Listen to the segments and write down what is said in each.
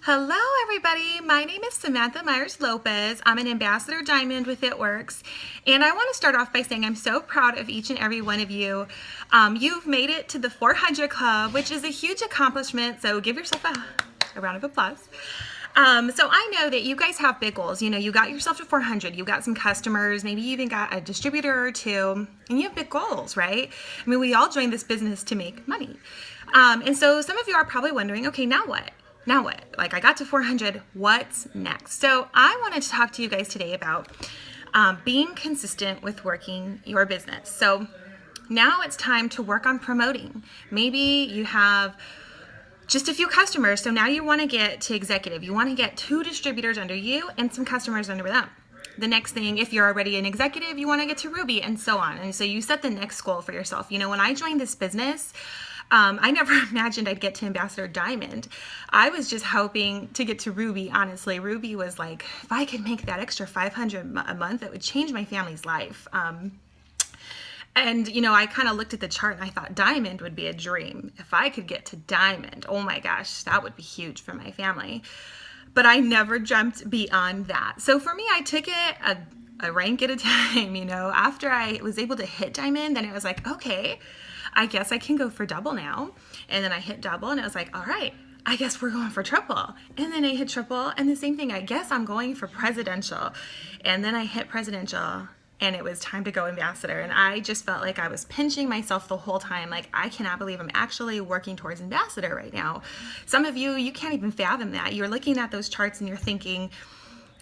Hello, everybody. My name is Samantha Myers Lopez. I'm an Ambassador Diamond with It Works. And I want to start off by saying I'm so proud of each and every one of you. You've made it to the 400 Club, which is a huge accomplishment. So give yourself a round of applause. So I know that you guys have big goals. You know, you got yourself to 400, you got some customers, maybe you even got a distributor or two, and you have big goals, right? I mean, we all joined this business to make money. And so some of you are probably wondering, okay, now what? Now what? Like I got to 400, what's next? So I wanted to talk to you guys today about being consistent with working your business. So now it's time to work on promoting. Maybe you have just a few customers, so now you want to get to executive. You want to get 2 distributors under you and some customers under them. The next thing, if you're already an executive, you want to get to Ruby and so on. And so you set the next goal for yourself. You know, when I joined this business, I never imagined I'd get to Ambassador Diamond. I was just hoping to get to Ruby, honestly. Ruby was like, if I could make that extra $500 a month, it would change my family's life. And, you know, I kind of looked at the chart and I thought Diamond would be a dream. If I could get to Diamond, oh my gosh, that would be huge for my family. But I never jumped beyond that. So for me, I took it a rank at a time, you know. After I was able to hit Diamond, then it was like, okay, I guess I can go for double now. And then I hit double and it was like, all right, I guess we're going for triple. And then I hit triple and the same thing, I guess I'm going for presidential. And then I hit presidential and it was time to go ambassador. And I just felt like I was pinching myself the whole time. Like, I cannot believe I'm actually working towards ambassador right now. Some of you, you can't even fathom that. You're looking at those charts and you're thinking,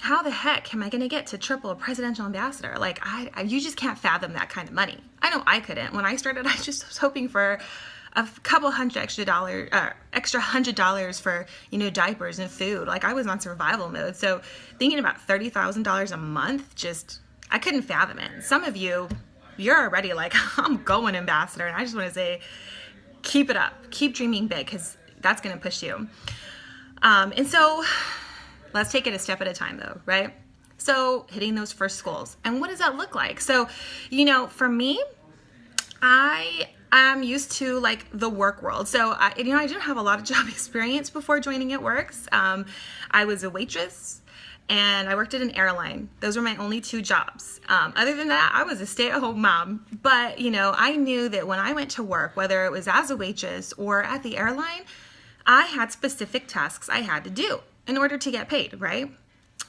how the heck am I going to get to triple presidential ambassador? Like, you just can't fathom that kind of money. I know I couldn't. When I started, I just was hoping for a couple hundred extra $100 for, you know, diapers and food. Like, I was on survival mode. So thinking about $30,000 a month, just, I couldn't fathom it. Some of you, you're already like, I'm going ambassador. And I just want to say, keep it up. Keep dreaming big, because that's going to push you. And so let's take it a step at a time though, right? So hitting those first goals. And what does that look like? So, you know, for me, I am used to like the work world. So, I didn't have a lot of job experience before joining It Works. I was a waitress and I worked at an airline. Those were my only 2 jobs. Other than that, I was a stay-at-home mom. But, you know, I knew that when I went to work, whether it was as a waitress or at the airline, I had specific tasks I had to do in order to get paid, right?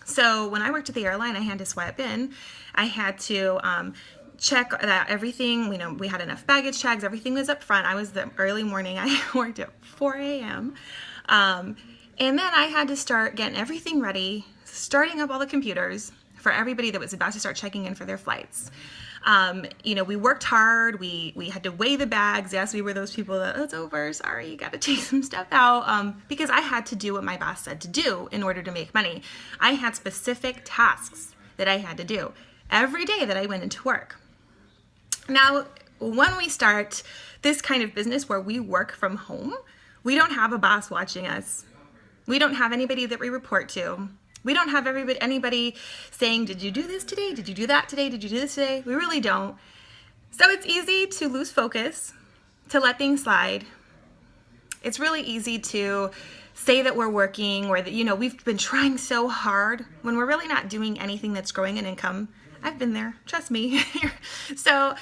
So when I worked at the airline, I had to swipe in. I had to check that everything, you know, we had enough baggage tags, everything was up front. I was the early morning. I worked at 4 a.m. And then I had to start getting everything ready, starting up all the computers for everybody that was about to start checking in for their flights. You know, we worked hard. We had to weigh the bags. Yes, we were those people that, oh, it's over. Sorry, you got to take some stuff out. Because I had to do what my boss said to do in order to make money. I had specific tasks that I had to do every day that I went into work. Now, when we start this kind of business where we work from home, we don't have a boss watching us. We don't have anybody that we report to. We don't have anybody saying, did you do this today? Did you do that today? Did you do this today? We really don't. So it's easy to lose focus, to let things slide. It's really easy to say that we're working or that, you know, we've been trying so hard when we're really not doing anything that's growing an income. I've been there, trust me. So,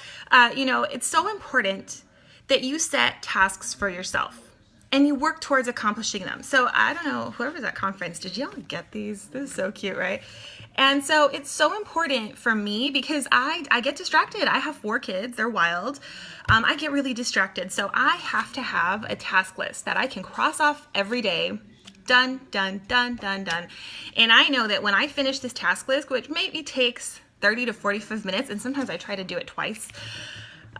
you know, it's so important that you set tasks for yourself and you work towards accomplishing them. So I don't know, whoever's at conference, did y'all get these? This is so cute, right? And so it's so important for me because I get distracted. I have 4 kids, they're wild. I get really distracted. So I have to have a task list that I can cross off every day. Done, done, done, done, done. And I know that when I finish this task list, which maybe takes 30 to 45 minutes, and sometimes I try to do it twice,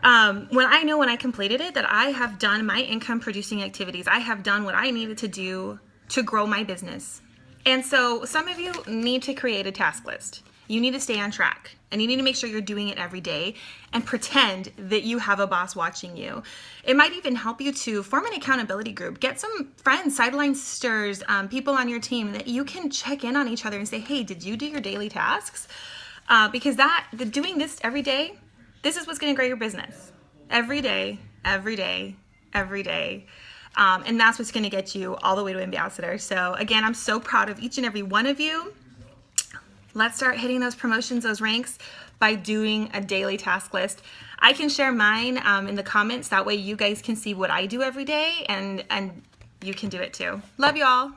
when I completed it, that I have done my income producing activities. I have done what I needed to do to grow my business. And so some of you need to create a task list. You need to stay on track and you need to make sure you're doing it every day and pretend that you have a boss watching you. It might even help you to form an accountability group. Get some friends, sideline sisters, people on your team that you can check in on each other and say, hey, did you do your daily tasks? Because doing this every day, this is what's going to grow your business. Every day, every day, every day. And that's what's going to get you all the way to ambassador. So again, I'm so proud of each and every one of you. Let's start hitting those promotions, those ranks, by doing a daily task list. I can share mine in the comments. That way you guys can see what I do every day, and you can do it too. Love you all.